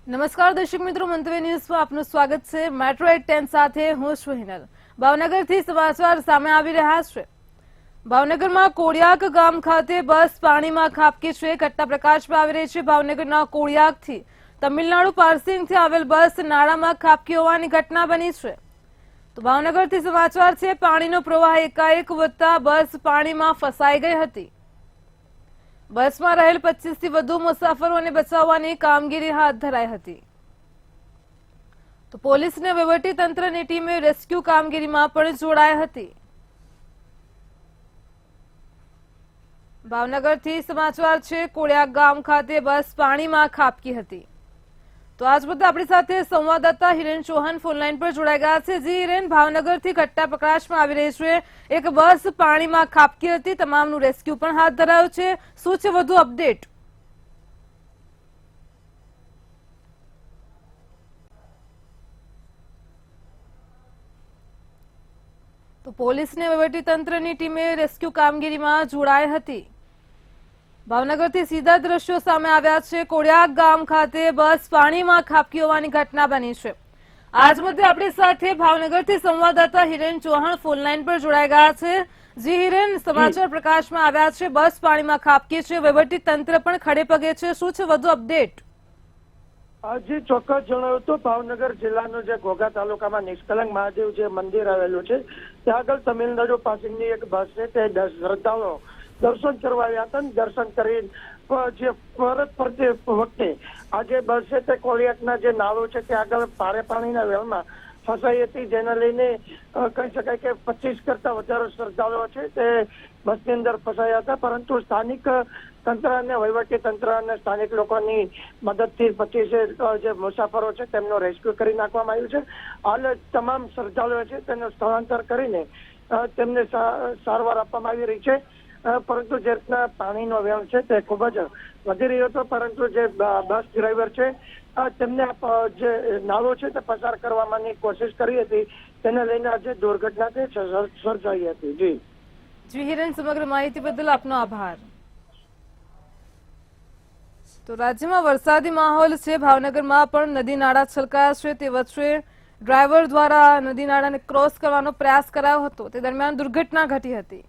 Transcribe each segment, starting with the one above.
નમસ્કાર દર્શક મિત્રો, મંતવ્ય ન્યૂઝમાં આપનું સ્વાગત છે। મેટ્રો 8 સાથે હું છું હિનલ। ભાવનગરથી સમાચાર સામે આવી રહ્યા છે। ભાવનગરમાં કોડિયાક ગામ ખાતે બસ પાણીમાં ખાબકી છે। ઘટના પ્રકાશમાં આવી રહી છે। ભાવનગરના કોડિયાકથી તમિલનાડુ પાર્સિંગથી આવેલ બસ નાળામાં ખાબકી હોવાની ઘટના બની છે। તો ભાવનગરથી સમાચાર છે। પાણીનો પ્રવાહ એકાએક વધતા બસ પાણીમાં ફસાઈ ગઈ હતી। બસમાં રહેલ 25 થી વધુ મુસાફરોને બચાવવાની કામગીરી હાથ ધરાઈ હતી। તો પોલીસ અને વહીવટી તંત્રની ટીમે રેસ્ક્યુ કામગીરીમાં પણ જોડાઈ હતી। ભાવનગરથી સમાચાર છે। કોડિયાક ગામ ખાતે બસ પાણીમાં ખાબકી હતી। તો આજ મુદ્દે આપણી સાથે સંવાદદાતા હિરેન ચૌહાણ ફોનલાઈન પર જોડાઈ ગયા છે। જી હિરેન, ભાવનગરથી ઘટના પ્રકાશમાં આવી રહી છે। એક બસ પાણીમાં ખાબકી હતી, તમામનું રેસ્ક્યુ પણ હાથ ધરાયું છે। શું છે વધુ અપડેટ? તો પોલીસ ને વહીવટી તંત્રની ટીમે રેસ્ક્યુ કામગીરીમાં જોડાઈ હતી। ભાવનગરથી સીધા દ્રશ્યો સામે આવ્યા છે। કોડિયાક ગામ ખાતે બસ પાણીમાં ખાબકી હોવાની ઘટના બની છે। આજ મુદ્દે આપણી સાથે ભાવનગરથી સંવાદદાતા હિરેન ચૌહાણ ફોનલાઈન પર જોડાઈ ગયા છે। જી હિરેન, સમાચાર પ્રકાશમાં આવ્યા છે, બસ પાણીમાં ખાબકી છે, વહીવટી તંત્ર પણ ખડે પગે છે, શું છે વધુ અપડેટ? જી ચોક્કસ જણાવ્યું તો ભાવનગર જિલ્લાનું જે ઘોઘા તાલુકામાં નિષ્કલંક મહાદેવ જે મંદિર આવેલું છે ત્યાં આગળ તમિલનાડુ પાસિંગની એક બસ છે તે શ્રદ્ધાળુઓ દર્શન કરવા આવ્યા હતા। દર્શન કરી જે પરત ફરતી વખતે આ જે બસ છે તે કોડિયાકના જે નાળો છે ત્યાં આગળ ભારે પાણીના વેલમાં ફસાઈ હતી, જેને લઈને કહી શકાય કે 25 કરતા વધારે શ્રદ્ધાળુઓ છે તે બસની અંદર ફસાયા હતા। પરંતુ સ્થાનિક તંત્ર અને વહીવટી તંત્ર અને સ્થાનિક લોકોની મદદથી 25 જે મુસાફરો છે તેમનો રેસ્ક્યુ કરી નાખવામાં આવ્યું છે। હાલ તમામ શ્રદ્ધાળુઓ છે તેનું સ્થળાંતર કરીને તેમને સારવાર આપવામાં આવી રહી છે। પરંતુ જે રીતના પાણીનો વેવ છે તે ખૂબ જ વધી રહ્યો હતો, પરંતુ જે બસ ડ્રાઈવર છે તેમને જે નાળો છે તે પસાર કરવાની કોશિશ કરી હતી, તેને લઈને આજે દુર્ઘટના તે સર્જાઈ હતી। જી હિરેન, સમગ્ર માહિતી બદલ આપનો આભાર। તો રાજ્યમાં વરસાદી માહોલ છે। ભાવનગરમાં પણ નદી નાળા છલકાયા છે। તે વચ્ચે ડ્રાઈવર દ્વારા નદી નાળાને ક્રોસ કરવાનો પ્રયાસ કરાયો હતો, તે દરમિયાન દુર્ઘટના ઘટી હતી।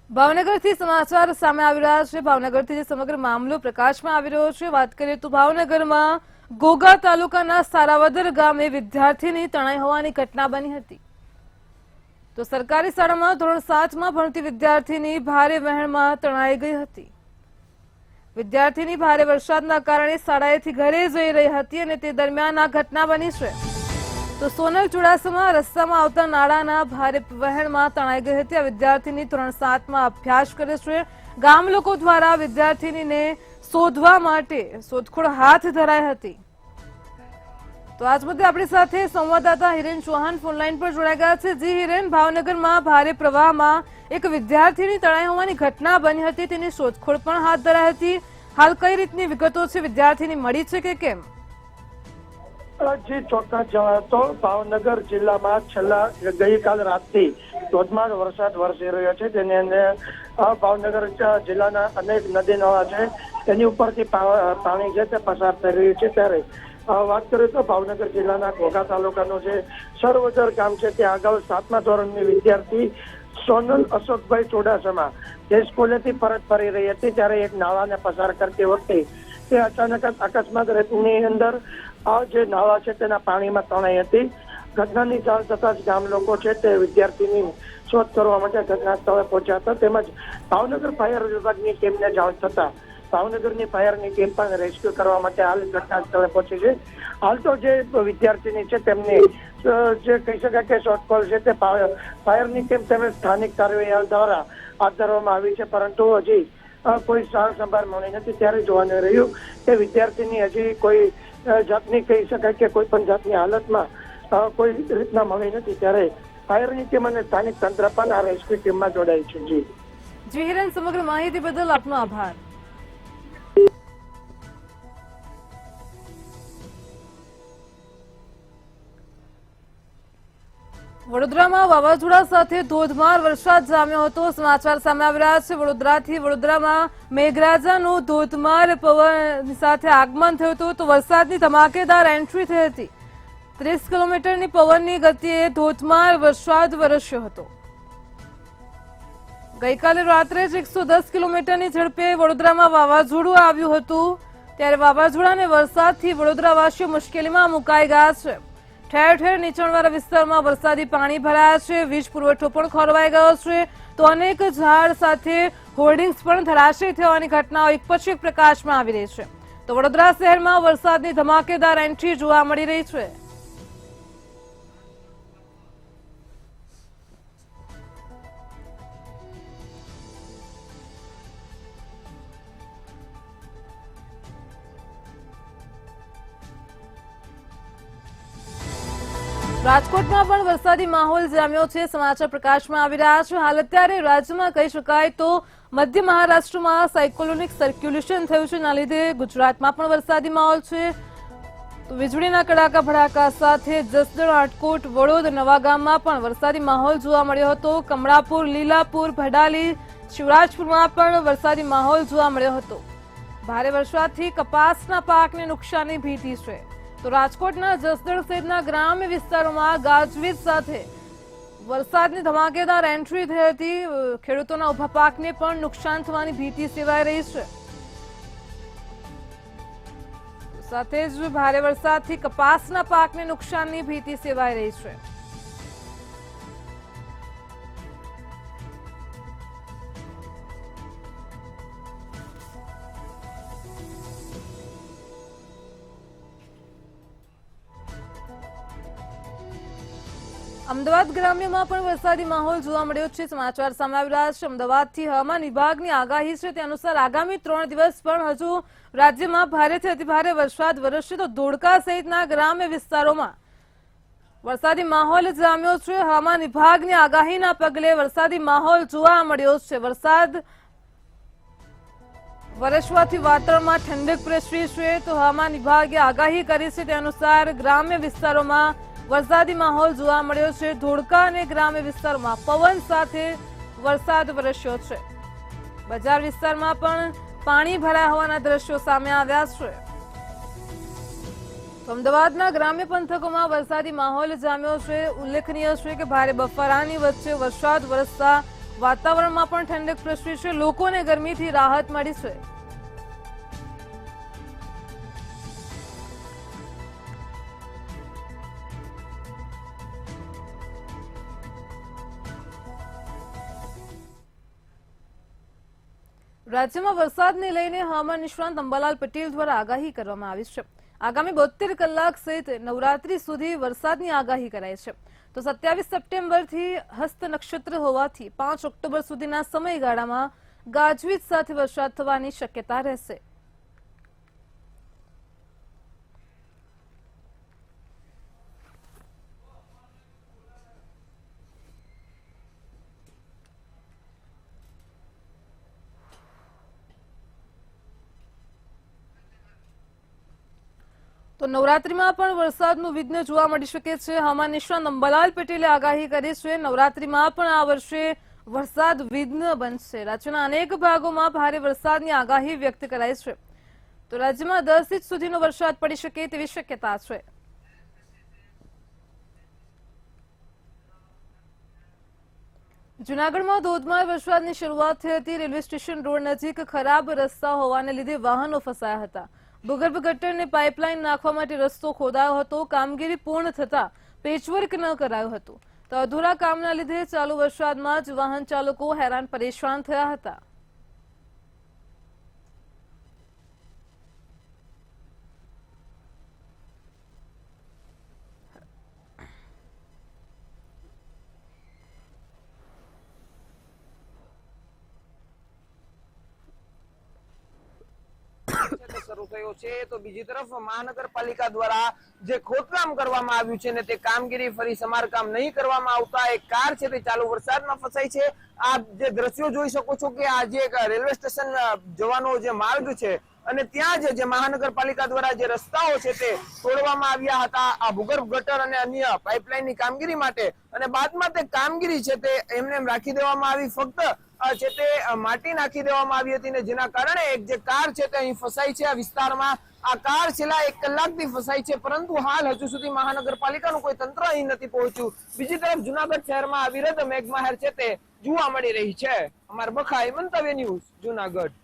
ભાવનગરથી સમાચાર સામે આવી રહ્યા છે। ભાવનગરથી જે સમગ્ર મામલો પ્રકાશમાં આવી રહ્યો છે, વાત કરીએ તો ભાવનગરમાં ઘોઘા તાલુકાના સારાવદર ગામે વિદ્યાર્થીની તણાઈ હોવાની ઘટના બની હતી। તો સરકારી શાળામાં ધોરણ 7માં ભણતી વિદ્યાર્થીની ભારે વહેણમાં તણાઈ ગઈ હતી। વિદ્યાર્થીની ભારે વરસાદના કારણે શાળાએથી ઘરે જઈ રહી હતી અને તે દરમિયાન આ ઘટના બની છે। તો સોનલ ચુડાસમા રસ્તામાં આવતા નાળાના ભારે વહેણમાં તણાઈ ગઈ હતી। આ વિદ્યાર્થીની ધોરણ 7માં અભ્યાસ કરે છે। ગામ લોકો દ્વારા વિદ્યાર્થીનીને શોધવા માટે શોધખોળ હાથ ધરાઈ હતી। તો આજ મુદ્દે આપણી સાથે સંવાદદાતા હિરેન ચૌહાણ ફોનલાઈન પર જોડાઈ ગયા છે। જી હિરેન, ભાવનગરમાં ભારે પ્રવાહમાં એક વિદ્યાર્થીની તણાઈ હોવાની ઘટના બની હતી, તેની શોધખોળ પણ હાથ ધરાઈ હતી। હાલ કઈ રીતની વિગતો છે? વિદ્યાર્થીની મળી છે કે કેમ? જી ચોક્કસ જણાવો તો ભાવનગર જિલ્લામાં છેલ્લા ગઈકાલ રાતથી ધોધમાર વરસાદ વરસી રહ્યો છે, જેની અંદર ભાવનગર જિલ્લાના અનેક નદી નાળા છે તેની ઉપરથી પાણી છે તે પસાર થઈ રહ્યું છે। ત્યારે વાત કરીએ તો ભાવનગર જિલ્લાના ઘોઘા તાલુકાનું જે સરવદર ગામ છે ત્યાં આગળ 7મા ધોરણની વિદ્યાર્થી સોનલ અશોકભાઈ ચુડાસમા જે સ્કૂલેથી પરત ફરી રહી હતી, ત્યારે એક નાળાને પસાર કરતી વખતે તે અચાનક અકસ્માતની અંદર આ જે નાળા છે તેના પાણીમાં તણાઈ હતી। ઘટનાની જાણ થતાં જ ગામ લોકો છે તે વિદ્યાર્થીની શોધ કરવા માટે ઘટના સ્થળે પહોંચ્યા હતા। તેમજ ભાવનગર ફાયર વિભાગની ટીમને જાણ થતા ભાવનગરની ફાયરની ટીમ પણ રેસ્ક્યુ કરવા માટે હાલ ઘટના સ્થળે પહોંચી છે। હાલ તો જે વિદ્યાર્થીની છે તેમની જે કહી શકાય કે શોધખોળ છે તે ફાયરની ટીમ તેમજ સ્થાનિક કાર્યવાહી દ્વારા હાથ ધરવામાં આવી છે, પરંતુ હજી કોઈ સાર સંભાળ મળી નથી। ત્યારે જોવાનું રહ્યું કે વિદ્યાર્થીની હજી કોઈ જાતની કહી શકાય કે કોઈ પણ જાતની હાલતમાં કોઈ રીતના મળી નથી, ત્યારે ફાયરની ટીમ અને સ્થાનિક તંત્ર પણ આ રેસ્ક્યુ ટીમમાં જોડાઈ છે। જી હિરેન, સમગ્ર માહિતી બદલ આપનો આભાર। વડોદરામાં વાવાઝોડા સાથે ધોધમાર વરસાદ જામ્યો હતો. સમાચાર સામે આવી રહ્યા છે વડોદરાથી. વડોદરામાં મેઘરાજાનું ધોધમાર પવન સાથે આગમન થયું હતું તો વરસાદની ધમાકેદાર એન્ટ્રી થઈ હતી. 30 કિલોમીટરની પવનની ગતિએ ધોધમાર વરસાદ વરસ્યો હતો. ગઈકાલે રાત્રે જ 110 કિલોમીટરની ઝડપે વડોદરામાં વાવાઝોડું આવ્યું હતું. ત્યારે વાવાઝોડા અને વરસાદથી વડોદરાવાસીઓ મુશ્કેલીમાં મુકાઈ ગયા છે. ઠેર ઠેર નીચાણવાળા વિસ્તારમાં વરસાદી પાણી ભરાયા છે. વીજ પુરવઠો પણ ખોરવાઈ ગયો છે તો અનેક ઝાડ સાથે હોર્ડિંગ્સ પણ ધરાશયી થવાની ઘટનાઓ એક પછી એક પ્રકાશમાં આવી રહી છે. તો વડોદરા શહેરમાં વરસાદની ધમાકેદાર એન્ટ્રી જોવા મળી રહી છે. રાજકોટમાં પણ વરસાદી માહોલ જામ્યો છે. સમાચાર પ્રકાશમાં આવી રહ્યા છે. હાલ અત્યારે રાજ્યમાં કહી શકાય તો મધ્ય મહારાષ્ટ્રમાં સાયક્લોનિક સર્ક્યુલેશન થયું છે. એના લીધે ગુજરાતમાં પણ વરસાદી માહોલ છે. તો વીજળીના કડાકા ભડાકા સાથે જસદણ, આટકોટ, વડોદ, નવાગામમાં પણ વરસાદી માહોલ જોવા મળ્યો હતો. કમળાપુર, લીલાપુર, ભડાલી, શિવરાજપુરમાં પણ વરસાદી માહોલ જોવા મળ્યો હતો. ભારે વરસાદથી કપાસના પાકને નુકસાનની ભીતિ છે. તો રાજકોટના જસદણ સહિતના ગ્રામ્ય વિસ્તારોમાં ગાજવીજ સાથે વરસાદની ધમાકેદાર એન્ટ્રી થઈ હતી. ખેડૂતોના ઉભા પાકને પણ નુકસાન થવાની ભીતિ સેવાઈ રહી છે. સાથે જ ભારે વરસાદથી કપાસના પાકને નુકસાનની ભીતિ સેવાઈ રહી છે. અમદાવાદ ગ્રામ્યમાં પણ વરસાદી માહોલ જોવા મળ્યો છે. સમાચાર સામે આવી રહ્યા છે. અમદાવાદથી હવામાન વિભાગની આગાહી છે તે અનુસાર આગામી 3 દિવસ પણ હજુ રાજ્યમાં ભારેથી અતિભારે વરસાદ વરસશે. તો ધોળકા સહિતના ગ્રામ્ય વિસ્તારોમાં વરસાદી માહોલ જામ્યો છે. હવામાન વિભાગની આગાહીના પગલે વરસાદી માહોલ જોવા મળ્યો છે. વરસાદ વરસવાથી વાતાવરણમાં ઠંડક પ્રસરી છે. તો હવામાન વિભાગે આગાહી કરી છે તે અનુસાર ગ્રામ્ય વિસ્તારોમાં વરસાદી માહોલ જોવા મળ્યો છે. ધોળકા અને ગ્રામ્ય વિસ્તારમાં પવન સાથે વરસાદ વરસ્યો છે. બજાર વિસ્તારમાં પણ પાણી ભરાયા હોવાના દ્રશ્યો સામે આવ્યા છે. અમદાવાદના ગ્રામ્ય પંથકોમાં વરસાદી માહોલ જામ્યો છે. ઉલ્લેખનીય છે કે ભારે બફારાની વચ્ચે વરસાદ વરસતા વાતાવરણમાં પણ ઠંડક પ્રસરી છે. લોકોને ગરમીથી રાહત મળી છે. રાજ્યમાં વરસાદને લઈને હવામાન નિષ્ણાંત અંબાલાલ પટેલ દ્વારા આગાહી કરવામાં આવી છે. આગામી 72 કલાક સહિત નવરાત્રી સુધી વરસાદની આગાહી કરાઈ છે. તો 27 સપ્ટેમ્બરથી હસ્ત નક્ષત્ર હોવાથી 5 ઓક્ટોબર સુધીના સમયગાળામાં ગાજવીજ સાથે વરસાદ થવાની શક્યતા રહેશે. તો નવરાત્રીમાં પણ વરસાદનું વિઘ્ન જોવા મળી શકે છે. હવામાન નિષ્ણાંત અંબાલાલ પટેલે આગાહી કરી છે. નવરાત્રીમાં પણ આ વર્ષે વરસાદ વિઘ્ન બનશે. રાજ્યના અનેક ભાગોમાં ભારે વરસાદની આગાહી વ્યક્ત કરાઈ છે. તો રાજ્યમાં 10 ઇંચ સુધીનો વરસાદ પડી શકે તેવી શક્યતા છે. જૂનાગઢમાં ધોધમાર વરસાદની શરૂઆત થઈ હતી. રેલવે સ્ટેશન રોડ નજીક ખરાબ રસ્તા હોવાને લીધે વાહનો ફસાયા હતા. ભૂગર્ભ ગટરને પાઇપલાઇન નાખવા માટે રસ્તો ખોદાયો હતો. કામગીરી પૂર્ણ થતા પેચવર્ક ન કરાયું હતું. તો અધૂરા કામના લીધે ચાલુ વરસાદમાં જ વાહન ચાલકો હેરાન પરેશાન થયા હતા. શરૂ થયો છે તો બીજી તરફ મહાનગરપાલિકા દ્વારા જે ખોદકામ કરવામાં આવ્યું છે ને તે કામગીરી ફરી સમારકામ નહીં કરવામાં આવતા એક કાર છે તે ચાલુ વરસાદમાં ફસાઈ છે. આ જે દ્રશ્યો જોઈ શકો છો કે આ જે રેલવે સ્ટેશન જવાનો જે માર્ગ છે અને ત્યાં જે મહાનગરપાલિકા દ્વારા જે રસ્તાઓ છે તે તોડવામાં આવ્યા હતા આ ભૂગર્ભ ગટર અને અન્ય પાઇપલાઇનની કામગીરી માટે, અને બાદમાં તે કામગીરી છે તે એમને એમ રાખી દેવામાં આવી, ફક્ત છે તે માટી નાખી દેવામાં આવી હતી, ને જેના કારણે એક જે કાર છે તે અહીં ફસાઈ છે આ વિસ્તારમાં. આ કાર છેલ્લા 1 કલાકથી ફસાઈ છે, પરંતુ હાલ હજુ સુધી મહાનગરપાલિકાનું કોઈ તંત્ર અહીં નથી પહોંચ્યું. બીજી તરફ જુનાગઢ શહેરમાં અવિરત મેઘમહેર છે તે જોવા મળી રહી છે. અમાર બખાઈ, મંતવ્ય ન્યૂઝ, જુનાગઢ.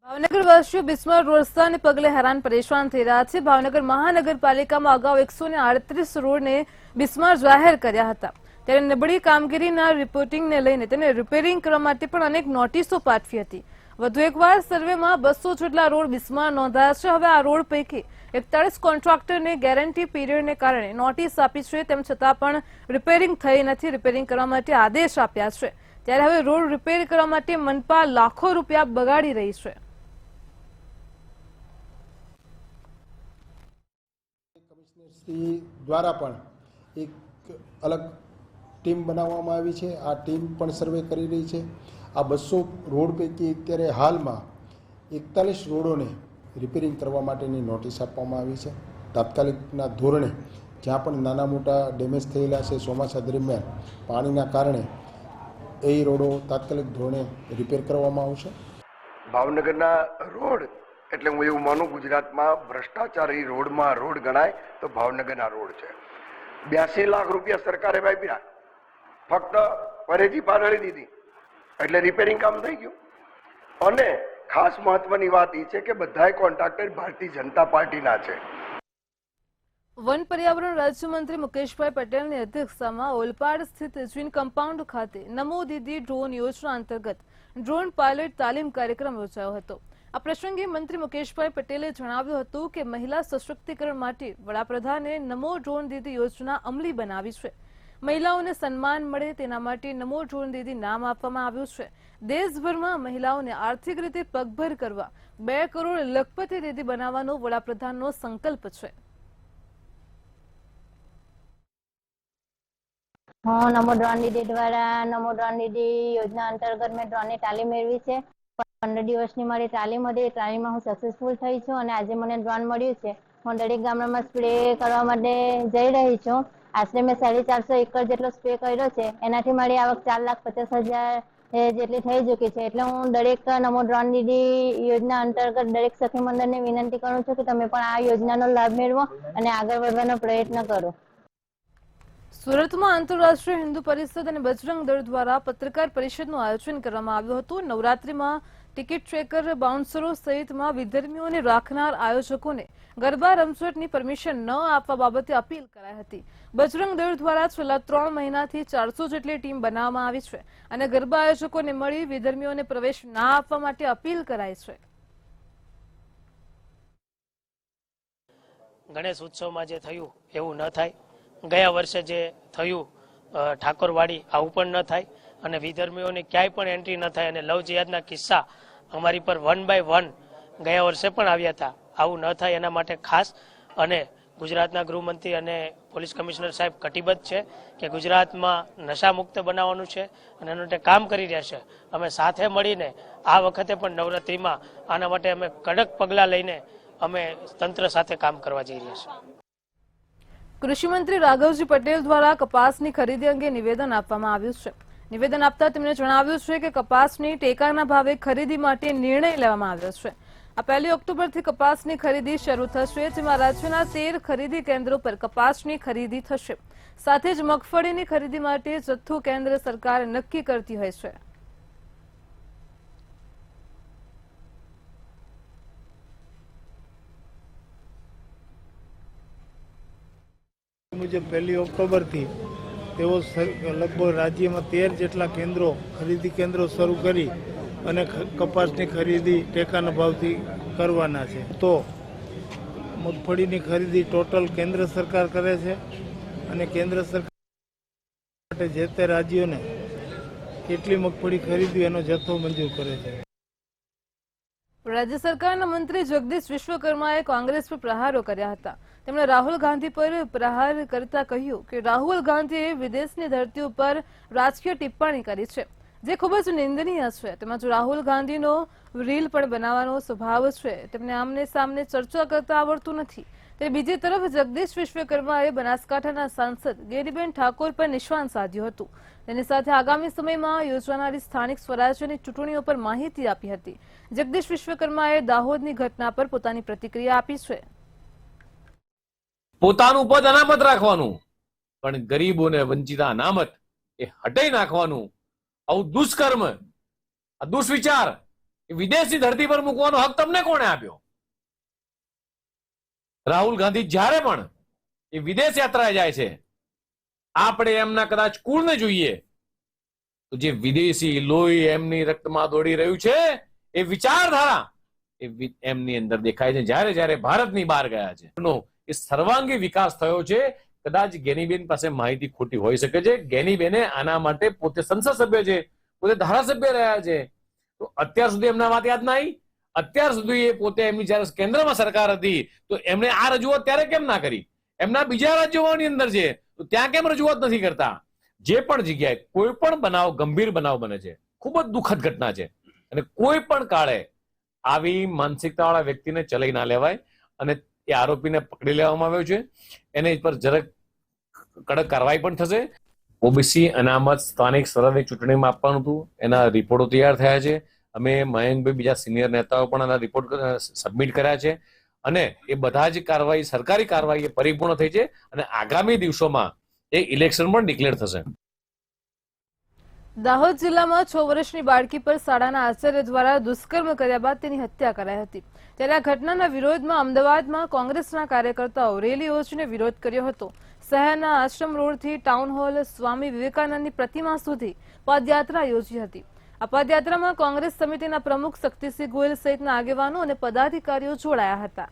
ભાવનગર વાસીઓ બિસ્માર રોડ રસ્તાને પગલે હેરાન પરેશાન થઈ રહ્યા છે. ભાવનગર મહાનગરપાલિકામાં અગાઉ 138 રોડને બિસ્માર જાહેર કર્યા હતા, ત્યારે નબળી કામગીરીના રિપોર્ટિંગને લઈને તેને રિપેરિંગ કરવા માટે પણ અનેક નોટિસો પાઠવી હતી. વધુ એકવાર સર્વેમાં 200 જેટલા રોડ બિસ્માર નોંધાયા છે. હવે આ રોડ પૈકી 41 કોન્ટ્રાક્ટરને ગેરંટી પીરિયડને કારણે નોટિસ આપી છે, તેમ છતાં પણ રિપેરિંગ થઈ નથી. રિપેરિંગ કરવા માટે આદેશ આપ્યા છે, ત્યારે હવે રોડ રિપેર કરવા માટે મનપા લાખો રૂપિયા બગાડી રહી છે. કમિશનરશ્રી દ્વારા પણ એક અલગ ટીમ બનાવવામાં આવી છે. આ ટીમ પણ સર્વે કરી રહી છે. આ 200 રોડ પૈકી અત્યારે હાલમાં 41 રોડોને રિપેરિંગ કરવા માટેની નોટિસ આપવામાં આવી છે. તાત્કાલિકના ધોરણે જ્યાં પણ નાના મોટા ડેમેજ થયેલા છે ચોમાસા દરમિયાન પાણીના કારણે એ રોડો તાત્કાલિક ધોરણે રિપેર કરવામાં આવશે. ભાવનગરના રોડ એટલે હું એવું માનું ગુજરાતમાં ભ્રષ્ટાચારી રોડમાં રોડ ગણાય તો ભાવનગરના રોડ છે. 82 લાખ રૂપિયા સરકારે વાપ્યા, ફક્ત પરેજી પાડળી દીધી એટલે રિપેરિંગ કામ થઈ ગયું. અને ખાસ મહત્વની વાત એ છે કે બધાય કોન્ટ્રાક્ટર ભારતીય જનતા પાર્ટીના છે. વન પર્યાવરણ રાજ્યમંત્રી મુકેશભાઈ પટેલની અધ્યક્ષતામાં ઓલપાડ સ્થિત જીન કમ્પાઉન્ડ ખાતે નમો દીદી ડ્રોન યોજના અંતર્ગત ડ્રોન પાયલટ તાલીમ કાર્યક્રમ યોજાયો હતો. આ પ્રસંગે મંત્રી મુકેશભાઈ પટેલે જણાવ્યું હતું કે મહિલા સશક્તિકરણ માટે વડાપ્રધાને નમો ડ્રોન દીદી યોજના અમલી બનાવી છે. મહિલાઓને સન્માન મળે તેના માટે નમો ડ્રોન દીદી નામ આપવામાં આવ્યું છે. દેશભરમાં મહિલાઓને આર્થિક રીતે પગભર કરવા 2 કરોડ લખપતિ દીદી બનાવવાનો વડાપ્રધાનનો સંકલ્પ છે. હું નમો ડ્રોન દીદી દ્વારા નમો ડ્રોન દીદી યોજના અંતર્ગત મેં ડ્રોનની તાલીમ મેળવી છે. 15 દિવસની મારી તાલીમ હતી. તાલીમમાં હું સક્સેસફુલ થઈ છું અને આજે મને ડ્રોન મળ્યું છે. હું દરેક ગામડામાં સ્પ્રે કરવા માટે જઈ રહી છું. આશરે મેં 450 એકર જેટલો સ્પ્રે કર્યો છે. એનાથી મારી આવક 4,50,000 જેટલી થઈ ચૂકી છે. એટલે હું દરેક નમો ડ્રોન દીદી યોજના અંતર્ગત દરેક સખી મંડળને વિનંતી કરું છું કે તમે પણ આ યોજનાનો લાભ મેળવો અને આગળ વધવાનો પ્રયત્ન કરો. સુરતમાં આંતરરાષ્ટ્રીય હિન્દુ પરિષદ અને બજરંગ દળ દ્વારા પત્રકાર પરિષદનું આયોજન કરવામાં આવ્યું હતું. નવરાત્રીમાં ટિકિટ ટ્રેકર, બાઉન્સરો સહિતમાં વિધર્મીઓને રાખનાર આયોજકોને ગરબા રમઝટની પરમિશન ન આપવા બાબતે અપીલ કરાઈ હતી. બજરંગ દળ દ્વારા છેલ્લા 3 મહિનાથી 400 જેટલી ટીમ બનાવવામાં આવી છે અને ગરબા આયોજકોને મળી વિધર્મીઓને પ્રવેશ ના આપવા માટે અપીલ કરાઈ છે. ગણેશ ઉત્સવમાં જે થયું એવું ન થાય. ગયા વર્ષે જે થયું ઠાકોરવાડી આવું પણ ન થાય અને વિધર્મીઓને ક્યાંય પણ એન્ટ્રી ન થાય. અને લવ જિહાદના કિસ્સા અમારી પર 1 by 1 ગયા વર્ષે પણ આવ્યા હતા. આવું ન થાય એના માટે ખાસ અને ગુજરાતના ગૃહમંત્રી અને પોલીસ કમિશનર સાહેબ કટિબદ્ધ છે કે ગુજરાતમાં નશા મુક્ત બનાવવાનું છે અને એના માટે કામ કરી રહ્યા છે. અમે સાથે મળીને આ વખતે પણ નવરાત્રિમાં આના માટે અમે કડક પગલાં લઈને અમે તંત્ર સાથે કામ કરવા જઈ રહ્યા છીએ. કૃષિમંત્રી રાઘવજી પટેલ દ્વારા કપાસની ખરીદી અંગે નિવેદન આપવામાં આવ્યું છે. નિવેદન આપતા તેમણે જણાવ્યું છે કે કપાસની ટેકાના ભાવે ખરીદી માટે નિર્ણય લેવામાં આવ્યો છે. આ 1 ઓક્ટોબરથી કપાસની ખરીદી શરૂ થશે, જેમાં રાજ્યના 13 ખરીદી કેન્દ્રો પર કપાસની ખરીદી થશે. સાથે જ મગફળીની ખરીદી માટે જથ્થો કેન્દ્ર સરકાર નક્કી કરતી હોય છે. મુજબ 1 ઓક્ટોબરથી તેઓ લગભગ રાજ્યમાં 13 જેટલા કેન્દ્રો ખરીદી કેન્દ્રો શરૂ કરી અને કપાસની ખરીદી ટેકાના ભાવથી કરવાના છે. તો મગફળીની ખરીદી ટોટલ કેન્દ્ર સરકાર કરે છે અને કેન્દ્ર સરકાર માટે જે તે રાજ્યોને કેટલી મગફળી ખરીદવી એનો જથ્થો મંજૂર કરે છે. રાજ્ય સરકારના મંત્રી જગદીશ વિશ્વકર્માએ કોંગ્રેસ પર પ્રહારો કર્યા હતા. તેમણે રાહુલ ગાંધી પર પ્રહાર કરતા કહ્યું કે રાહુલ ગાંધીએ વિદેશની ધરતી ઉપર રાજકીય ટિપ્પણી કરી છે. જે ખૂબ જ નિંદનીય છે. તેમાં જો રાહુલ ગાંધીનો રીલ પણ બનાવવાનો સ્વભાવ છે, તેમને આમને સામને ચર્ચા કરતા આવડતું નથી. તે બીજી તરફ જગદીશ વિશ્વકર્માએ બનાસકાંઠાના સાંસદ ગેનીબેન ઠાકોર પર નિશાન સાધ્યું હતું. તેની સાથે આગામી સમયમાં યોજાનારી સ્થાનિક સ્વરાજ્યની ચૂંટણીઓ પર માહિતી આપી હતી. જગદીશ વિશ્વકર્માએ દાહોદની ઘટના પર પોતાની પ્રતિક્રિયા આપી છે. પોતાનું પદ અનામત રાખવાનું, પણ ગરીબોને વંચિતા અનામત એ હટાઈ નાખવાનું, આવું દુષ્કર્મ, આ દુષ્વિચાર એ વિદેશની ધરતી પર મૂકવાનો હક તમને કોણે આપ્યો? રાહુલ ગાંધી જ્યારે પણ એ વિદેશ યાત્રાએ જાય છે, આપણે એમના કદાચ કુળને જોઈએ તો જે વિદેશી લોહી એમની રક્તમાં દોડી રહ્યું છે એ વિચારધારા એમની અંદર દેખાય છે. જ્યારે જ્યારે ભારતની બહાર ગયા છે એ સર્વાંગી વિકાસ થયો છે. કદાચ ગેનીબેન પાસે માહિતી ખોટી હોઈ શકે છે. ગેનીબેને આના માટે પોતે સંસદ સભ્ય છે, પોતે ધારાસભ્ય રહ્યા છે, તો અત્યાર સુધી એમના વાત યાદ ના આવી? અત્યાર સુધી એ પોતે એમની જયારે કેન્દ્રમાં સરકાર હતી તો એમણે આ રજૂઆત ત્યારે કેમ ના કરી? એમના બીજા રાજ્યોની અંદર છે તો ત્યાં કેમ રજૂઆત નથી કરતા? જે પણ જગ્યાએ કોઈ પણ બનાવ, ગંભીર બનાવ બને છે, ખૂબ જ દુઃખદ ઘટના છે, અને કોઈ પણ કાળે આવી માનસિકતાવાળા વ્યક્તિને ચલાવી ના લેવાય. અને એ આરોપીને પકડી લેવામાં આવ્યો છે, એને પર જરાક કડક કાર્યવાહી પણ થશે. ઓબીસી અનામત સ્થાનિક સ્વરાજની ચૂંટણીમાં આપવાનું હતું, એના રિપોર્ટો તૈયાર થયા છે. અમે મયંકભાઈ, બીજા સિનિયર નેતાઓ પણ આના રિપોર્ટ સબમિટ કર્યા છે, અને એ બધા જ કાર્યવાહી, સરકારી કાર્યવાહી એ પરિપૂર્ણ થઈ છે, અને આગામી દિવસોમાં એ ઇલેક્શન પણ ડિક્લેર થશે. દાહોદ જિલ્લામાં 6 વર્ષની બાળકી પર શાળાના આચાર્ય દ્વારા દુષ્કર્મ કર્યા બાદ તેની હત્યા કરાઈ હતી. ત્યારે આ ઘટનાના વિરોધમાં અમદાવાદમાં કોંગ્રેસના કાર્યકર્તાઓ રેલી યોજીને વિરોધ કર્યો હતો. શહેરના આશ્રમ રોડથી ટાઉન હોલ, સ્વામી વિવેકાનંદની પ્રતિમા સુધી પદયાત્રા યોજી હતી. આ પદયાત્રામાં કોંગ્રેસ સમિતિના પ્રમુખ શક્તિસિંહ ગોયલ સહિતના આગેવાનો અને પદાધિકારીઓ જોડાયા હતા.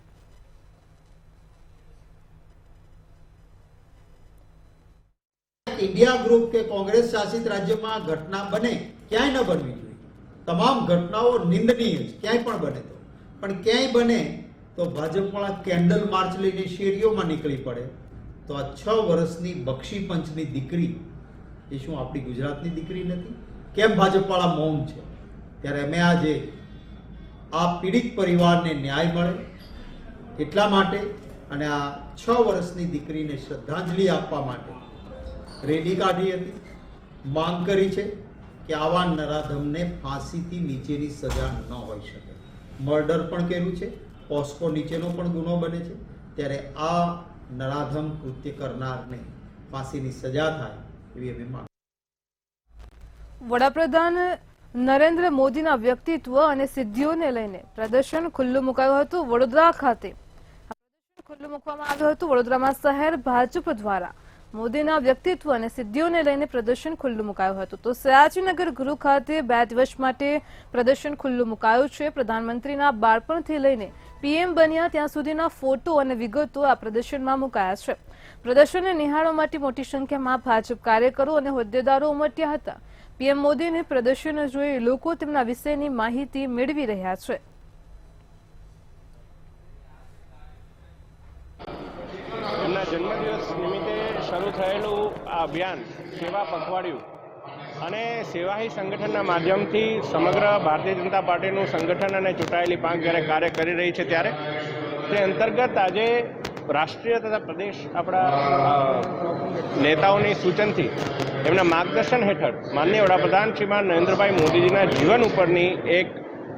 ઇન્ડિયા ગ્રુપ કે કોંગ્રેસ શાસિત રાજ્યમાં ઘટના બને, ક્યાંય ન બનવી જોઈએ. તમામ ઘટનાઓ નિંદનીય છે, ક્યાંય પણ બને તો. પણ ક્યાંય બને તો ભાજપવાળા કેન્ડલ માર્ચ લઈને શેરીઓમાં નીકળી પડે તો આ 6 વર્ષની બક્ષી પંચની દીકરી એ શું આપણી ગુજરાતની દીકરી નથી? કેમ ભાજપવાળા મૌન છે? ત્યારે અમે આજે આ પીડિત પરિવારને ન્યાય મળે એટલા માટે અને આ 6 વર્ષની દીકરીને શ્રદ્ધાંજલિ આપવા માટે રેલી કાઢી હતી. માંગ કરી છે કે આવા નરાધમને ફાંસીથી નીચેની સજા ન હોઈ શકે. મર્ડર પણ કર્યું છે, પોસ્કો નીચેનો પણ ગુનો બને છે. ત્યારે આ નરાધમ કૃત્ય કરનારને ફાંસીની સજા થાય એવી અમે માંગ. વડાપ્રધાન નરેન્દ્ર મોદીના વ્યક્તિત્વ અને સિદ્ધિઓને લઈને પ્રદર્શન ખુલ્લું મુકાયું હતું વડોદરા ખાતે. પ્રદર્શન ખુલ્લું મૂકવામાં આવ્યું હતું વડોદરામાં શહેર ભાજપ દ્વારા. મોદીના વ્યક્તિત્વ અને સિદ્ધિઓને લઈને પ્રદર્શન ખુલ્લું મુકાયું હતું. તો સયાજીનગર ગૃહ ખાતે 2 દિવસ માટે પ્રદર્શન ખુલ્લું મુકાયું છે. પ્રધાનમંત્રીના બાળપણથી લઈને પીએમ બન્યા ત્યાં સુધીના ફોટો અને વિગતો આ પ્રદર્શનમાં મુકાયા છે. પ્રદર્શનને નિહાળવા માટે મોટી સંખ્યામાં ભાજપ કાર્યકરો અને હોદ્દેદારો ઉમટ્યા હતા. પીએમ મોદીને પ્રદર્શન જોઈ લોકો તેમના વિશેની માહિતી મેળવી રહ્યા છે. એમના જન્મદિવસ નિમિત્તે શરૂ થયેલું આ અભિયાન સેવા પખવાડિયું અને સેવાહી સંગઠનના માધ્યમથી સમગ્ર ભારતીય જનતા પાર્ટીનું સંગઠન અને ચૂંટાયેલી પાંખ જ્યારે કાર્ય કરી રહી છે ત્યારે તે અંતર્ગત આજે રાષ્ટ્રીય તથા પ્રદેશ આપણા નેતાઓની સૂચનથી એમના માર્ગદર્શન હેઠળ માનનીય વડાપ્રધાન શ્રીમાન નરેન્દ્રભાઈ મોદીજીના જીવન ઉપરની એક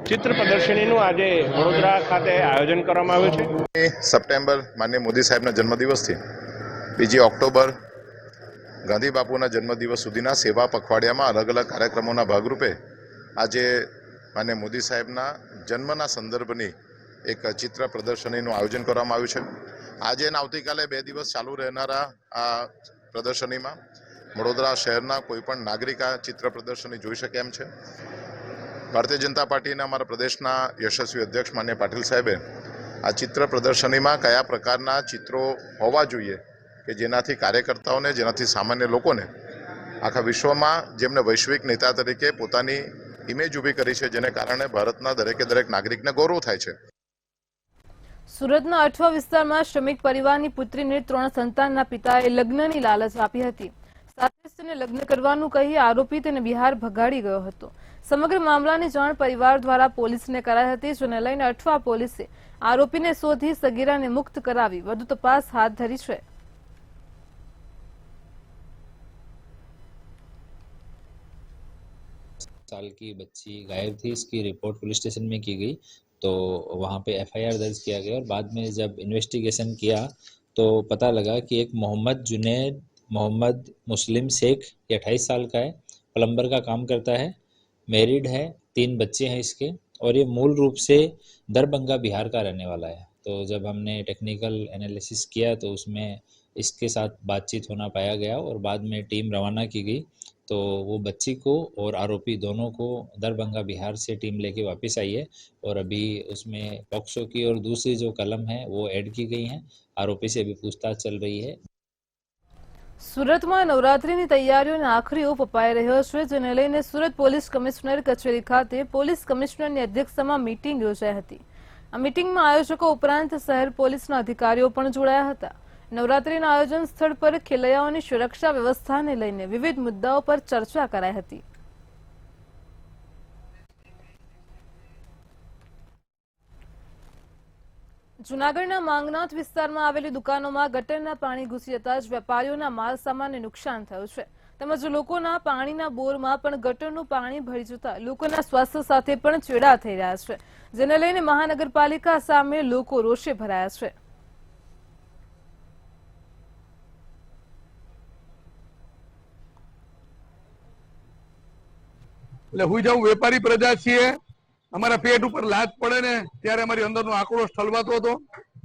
ચિત્ર પ્રદર્શનીનું આજે વડોદરા ખાતે આયોજન કરવામાં આવ્યું છે. સપ્ટેમ્બર માનનીય મોદી સાહેબના જન્મદિવસથી 2 ઓક્ટોબર ગાંધી બાપુના જન્મદિવસ સુધીના સેવા પખવાડિયામાં અલગ અલગ કાર્યક્રમોના ભાગરૂપે આજે માનનીય મોદી સાહેબના જન્મના સંદર્ભની એક ચિત્ર પ્રદર્શનીનું આયોજન કરવામાં આવ્યું છે. આજે અને આવતીકાલે 2 દિવસ ચાલુ રહેનારા આ પ્રદર્શનીમાં વડોદરા શહેરના કોઈપણ નાગરિક આ ચિત્ર પ્રદર્શની જોઈ શકે એમ છે. ભારતીય જનતા પાર્ટીના અમારા પ્રદેશના યશસ્વી અધ્યક્ષ માન્ય પાટીલ સાહેબે આ ચિત્ર પ્રદર્શનીમાં કયા પ્રકારના ચિત્રો હોવા જોઈએ કે જેનાથી કાર્યકર્તાઓને, જેનાથી સામાન્ય લોકોને આખા વિશ્વમાં જેમને વૈશ્વિક નેતા તરીકે પોતાની ઇમેજ ઊભી કરી છે, જેને કારણે ભારતના દરેક નાગરિકને ગૌરવ થાય છે. સુરતના અઠવા વિસ્તારમાં શ્રમિક પરિવારની પુત્રીને 3 સંતાનના પિતાએ લગ્નની લાલચ આપી હતી. સાથે તેને લગ્ન કરવાનું કહી આરોપી તેને બિહાર ભગાડી ગયો હતો. સમગ્ર મામલાની જાણ પરિવાર દ્વારા પોલીસને કરાઈ હતી, જેને લઈને અઠવા પોલીસે આરોપીને શોધી સગીરાને મુક્ત કરાવી વધુ તપાસ હાથ ધરી છે. साल की बच्ची गायब थी, इसकी रिपोर्ट पुलिस स्टेशन में की गई तो वहाँ पे एफआईआर दर्ज किया गया और बाद में जब इन्वेस्टिगेशन किया तो पता लगा कि एक मोहम्मद जुनैद मोहम्मद मुस्लिम शेख, ये 28 साल का है, प्लम्बर का काम करता है, मैरिड है, 3 बच्चे हैं इसके और ये मूल रूप से दरभंगा बिहार का रहने वाला है. तो जब हमने टेक्निकल एनालिसिस किया तो उसमें इसके साथ बातचीत होना पाया गया और बाद में टीम रवाना की गई तो वो बच्ची को और आरोपी दोनों को दरभंगा बिहार से टीम लेके वापस आई है और अभी उसमें पॉक्सो की और दूसरी जो कलम है वो ऐड की गई है. आरोपी से अभी पूछताछ चल रही है. સુરતમાં નવરાત્રીની તૈયારીઓને આખરી ઓપ અપાઈ રહ્યો છે, જેને લઈને સુરત પોલીસ કમિશનર કચેરી ખાતે પોલીસ કમિશનરની અધ્યક્ષતામાં મીટિંગ યોજાઈ હતી. આ મીટિંગમાં આયોજકો ઉપરાંત શહેર પોલીસના અધિકારીઓ પણ જોડાયા હતા. નવરાત્રીના આયોજન સ્થળ પર ખેલૈયાઓની સુરક્ષા વ્યવસ્થાને લઈને વિવિધ મુદ્દાઓ પર ચર્ચા કરાઈ હતી. જૂનાગઢના માંગનાથ વિસ્તારમાં આવેલી દુકાનોમાં ગટરના પાણી ઘૂસી જતા જ વેપારીઓના માલસામાનને નુકસાન થયું છે, તેમજ લોકોના પાણીના બોરમાં પણ ગટરનું પાણી ભળી જતા લોકોના સ્વાસ્થ્ય સાથે પણ ચેડા થઈ રહ્યા છે, જેને લઈને મહાનગરપાલિકા સામે લોકો રોષે ભરાયા છે. એટલે હું જાઉં વેપારી પ્રજા છીએ, અમારા પેટ ઉપર લાત પડે ને ત્યારે અમારી અંદરનો આક્રોશ ઠલવાતો હતો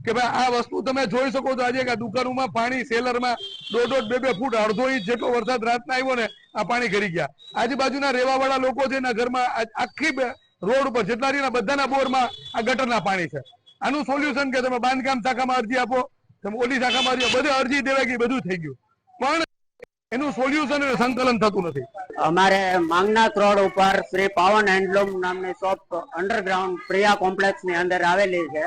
કે ભાઈ આ વસ્તુ તમે જોઈ શકો છો. આજે આ દુકાનોમાં પાણી સેલરમાં 1.5-2 ફૂટ અડધો ઇંચ જેટલો વરસાદ રાતના આવ્યો ને આ પાણી ઘરી ગયા. આજુબાજુના રહેવાવાળા લોકો છે એના ઘરમાં આખી રોડ ઉપર જેટલા રહ્યું બધાના બોરમાં આ ગટરના પાણી છે. આનું સોલ્યુશન કે તમે બાંધકામ શાખામાં અરજી આપો, તમે ઓલી શાખામાં અરજી, બધે અરજી દેવાઈ ગઈ, બધું થઈ ગયું, પણ એનું સોલ્યુશન અને સંકલન થતું નથી. અમારે માંગનાથ રોડ ઉપર શ્રી પાવન હેન્ડલૂમ નામની શોપ અંડરગ્રાઉન્ડ પ્રિયા કોમ્પ્લેક્સ ની અંદર આવેલી છે.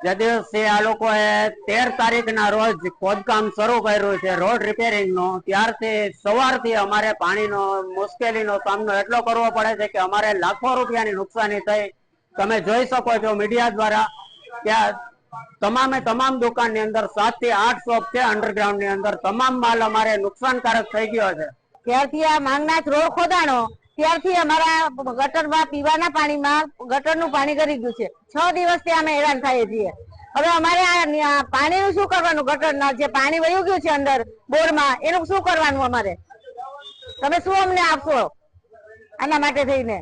જે દિવસે આ લોકોએ 13 તારીખના રોજ ખોદકામ શરૂ કર્યું છે રોડ રિપેરિંગ નું, ત્યારથી સવારથી અમારે પાણીનો મુશ્કેલીનો સામનો એટલો કરવો પડે છે કે અમારે લાખો રૂપિયાની નુકસાની થઈ. તમે જોઈ શકો છો મીડિયા દ્વારા ત્યાં તમામ દુકાન ની અંદર 7 થી 8 શોપ છે અંડરગ્રાઉન્ડ ની અંદર. તમામ માલ અમારે નુકસાનકારક થઈ ગયો છે. ત્યારથી આ માંગનાથ રોડ ખોદાણો ત્યારથી અમારા ગટરમાં પીવાના પાણીમાં ગટરનું પાણી કરી ગયું છે. 6 દિવસથી અમે હેરાન થઈએ છીએ. હવે અમારે આ પાણીનું શું કરવાનું? ગટરના જે પાણી વહી ગયું છે અંદર બોરમાં એનું શું કરવાનું? અમારે તમે શું અમને આપશો આના માટે થઈને?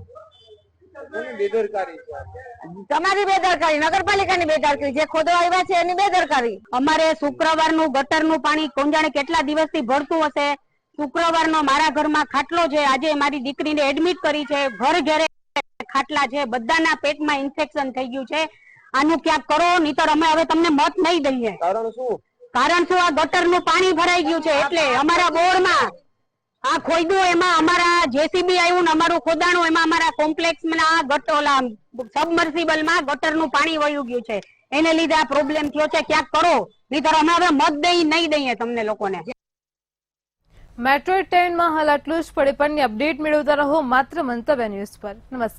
તમારી બેદરકારી, નગરપાલિકાની બેદરકારી, જે ખોદવા આવ્યા છે એની બેદરકારી. અમારે શુક્રવારનું ગટરનું પાણી કોણ જાણે કેટલા દિવસથી ભરતું હશે. શુક્રવારનો મારા ઘરમાં ખાટલો છે, આજે મારી દીકરીને એડમિટ કરી છે, ઘર ઘરે ખાટલા છે, બધાના પેટમાં ઇન્ફેક્શન થઈ ગયું છે. આનું ક્યાંક કરો, નહીતર અમે હવે તમને મત નહીં દઈએ. કારણ શું? આ ગટરનું પાણી ભરાઈ ગયું છે એટલે અમારા બોર્ડમાં આ ખોદ્યું, એમાં અમારા જેસીબી આવ્યું ને અમારું ખોદાણું, એમાં અમારા કોમ્પ્લેક્સમાં ગટોલા સબમર્સિબલમાં ગટરનું પાણી વયું ગયું છે. એને લીધે આ પ્રોબ્લેમ થયો છે. ક્યાંક કરો, નહીતર અમે હવે મત નહીં દઈએ તમને લોકોને. મેટ્રો 10 માં હાલ આટલું જ. પડે પણની અપડેટ મેળવતા રહો માત્ર મંતવ્ય ન્યૂઝ પર. નમસ્કાર.